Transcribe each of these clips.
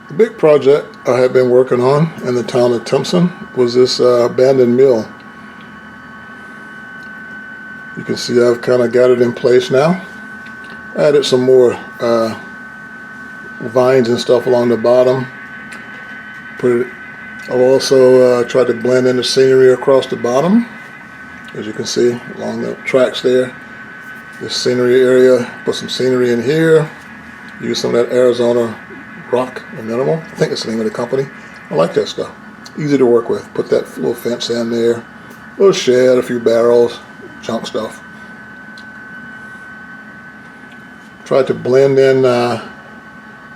The big project I had been working on in the town of Tempson was this abandoned mill. You can see I've kind of got it in place now. I added some more vines and stuff along the bottom. I've also tried to blend in the scenery across the bottom, as you can see along the tracks there. This scenery area, put some scenery in here. Use some of that Arizona rock and mineral. I think it's the name of the company. I like that stuff. Easy to work with. Put that little fence in there. A little shed, a few barrels, junk stuff. Tried to blend in the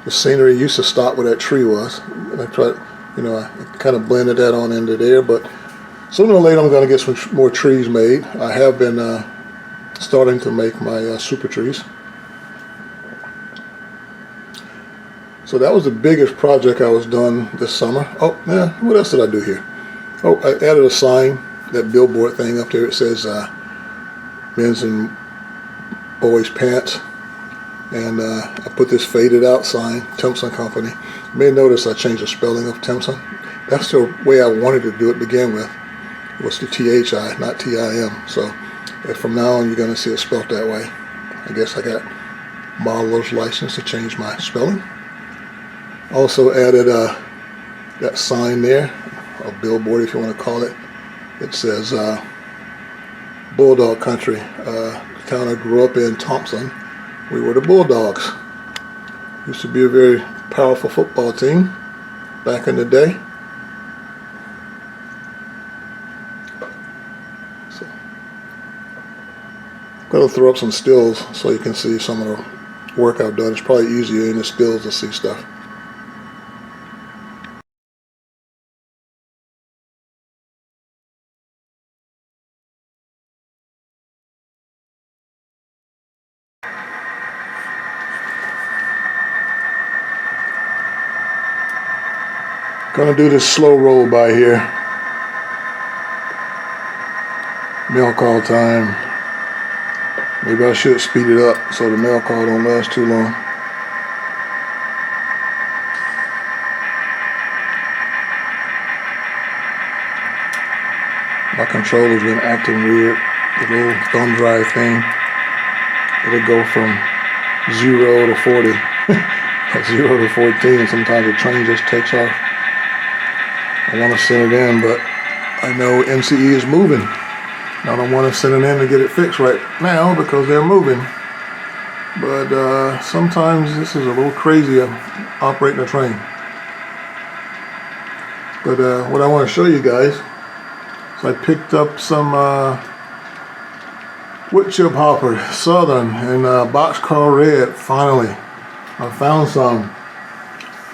scenery. Used to stop where that tree was. And I tried, I kind of blended that on into there. But sooner or later I'm going to get some more trees made. I have been starting to make my super trees. So that was the biggest project I was doing this summer. Oh, yeah, what else did I do here? Oh, I added a sign, that billboard thing up there. It says men's and boys pants. And I put this faded out sign, Tempson Company. You may notice I changed the spelling of Tempson. That's the way I wanted to do it to begin with. It was the T-H-I, not T-I-M. So from now on, you're going to see it spelled that way. I guess I got modeler's license to change my spelling. Also added that sign there, a billboard if you want to call it. It says Bulldog Country. The town I grew up in, Tempson, we were the Bulldogs. Used to be a very powerful football team back in the day. So, I'm going to throw up some stills so you can see some of the work I've done. It's probably easier in the stills to see stuff. Gonna do this slow roll by here. Mail call time. Maybe I should speed it up so the mail call don't last too long. My controller's been acting weird. The little thumb drive thing. It'll go from 0 to 40. 0 to 14. Sometimes the train just takes off. I want to send it in, but I know NCE is moving. I don't want to send it in to get it fixed right now because they're moving. But sometimes this is a little crazy operating a train. But what I want to show you guys is I picked up some wood chip hopper, Southern, and boxcar red. Finally, I found some.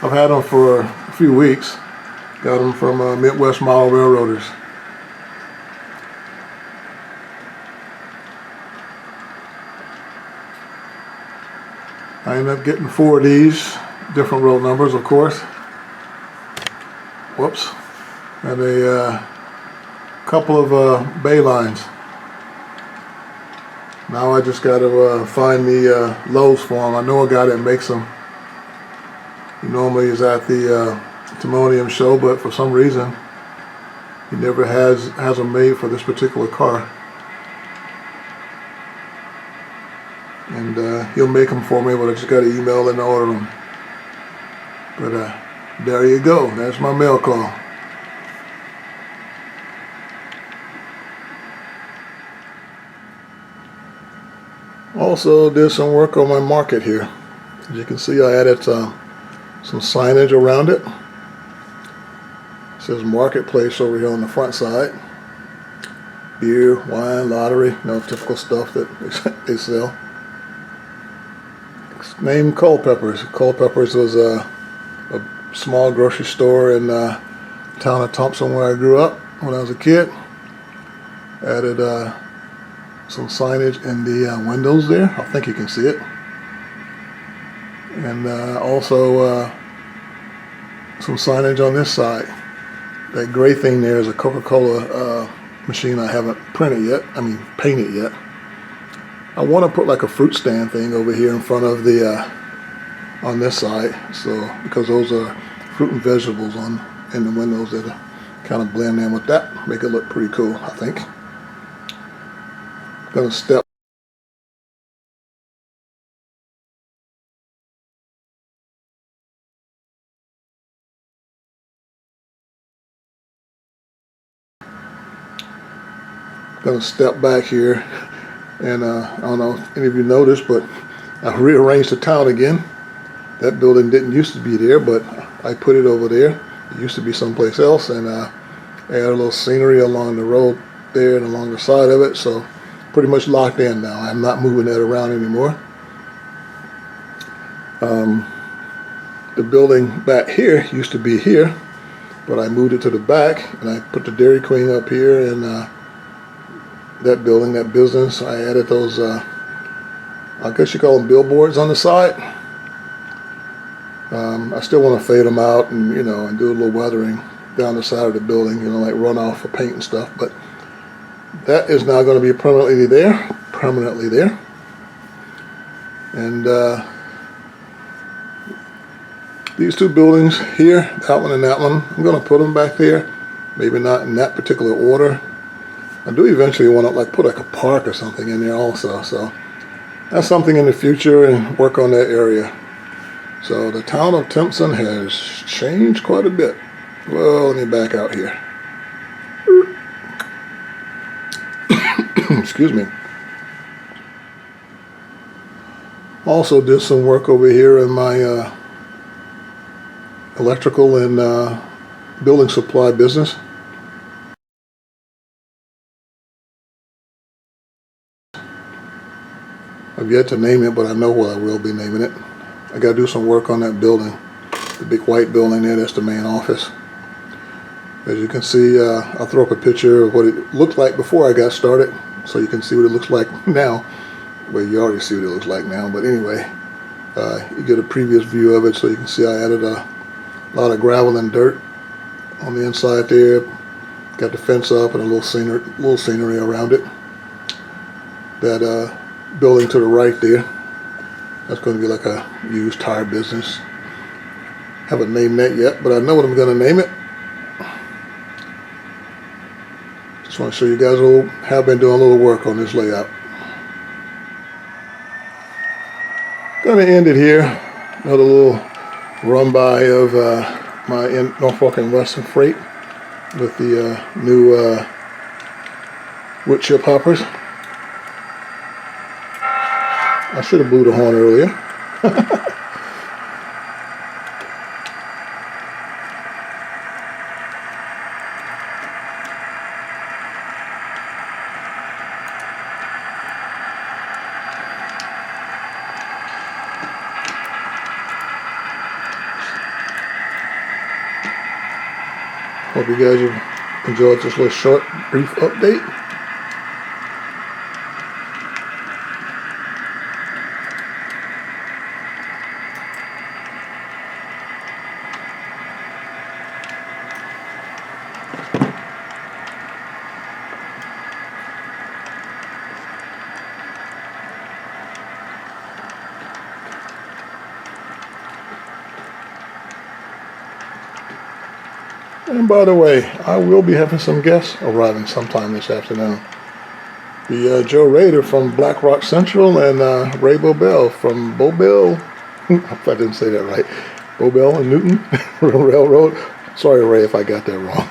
I've had them for a few weeks. Got them from Midwest Model Railroaders. I ended up getting 4 of these, different roll numbers, of course. Whoops. And a couple of bay lines. Now I just got to find the loaves for them. I know a guy that makes them. He normally is at the Timonium show, but for some reason he never has them made for this particular car. And he'll make them for me, but I just got to email and order them. But there you go. That's my mail call. Also did some work on my market here. As you can see, I added some signage around it. It says Marketplace over here on the front side. Beer, wine, lottery, typical stuff that they sell. It's named Culpeppers. Culpeppers was a small grocery store in the town of Tempson where I grew up when I was a kid. Added some signage in the windows there. I think you can see it. And also some signage on this side. That gray thing there is a Coca-Cola machine I haven't painted yet. I want to put like a fruit stand thing over here in front of the on this side, so because those are fruit and vegetables on in the windows that kind of blend in with that, make it look pretty cool, I think. Gonna step back here, and I don't know if any of you noticed, but I rearranged the town again. That building didn't used to be there, but I put it over there. It used to be someplace else, and I added a little scenery along the road there and along the side of it, so pretty much locked in now. I'm not moving that around anymore. The building back here used to be here, but I moved it to the back, and I put the Dairy Queen up here, and that building, that business, I added those, I guess you call them billboards on the side. I still want to fade them out and, you know, and do a little weathering down the side of the building, you know, like runoff for paint and stuff, but that is now going to be permanently there. And these two buildings here, that one and that one, I'm going to put them back there, maybe not in that particular order. I do eventually want to like put like a park or something in there also, so that's something in the future, and work on that area. So the town of Tempson has changed quite a bit. Well, let me back out here. Excuse me. Also did some work over here in my electrical and building supply business. I've yet to name it, but I know what I will be naming it. I got to do some work on that building, the big white building there. That's the main office. As you can see, I'll throw up a picture of what it looked like before I got started, so you can see what it looks like now. Well, you already see what it looks like now, but anyway, you get a previous view of it, so you can see I added a lot of gravel and dirt on the inside there. Got the fence up and a little scenery around it. That building to the right there, that's going to be like a used tire business. Haven't named that yet, but I know what I'm going to name it. Just want to show you guys have been doing a little work on this layout. Going to end it here. Another little run by of my Norfolk and Western freight with the new wood chip hoppers. I should have blew the horn earlier. Hope you guys have enjoyed this little short, brief update. And by the way, I will be having some guests arriving sometime this afternoon. The Joe Rader from Black Rock Central and Ray Bobel from Bobel, if I didn't say that right, Bobel and Newton Railroad. Sorry, Ray, if I got that wrong.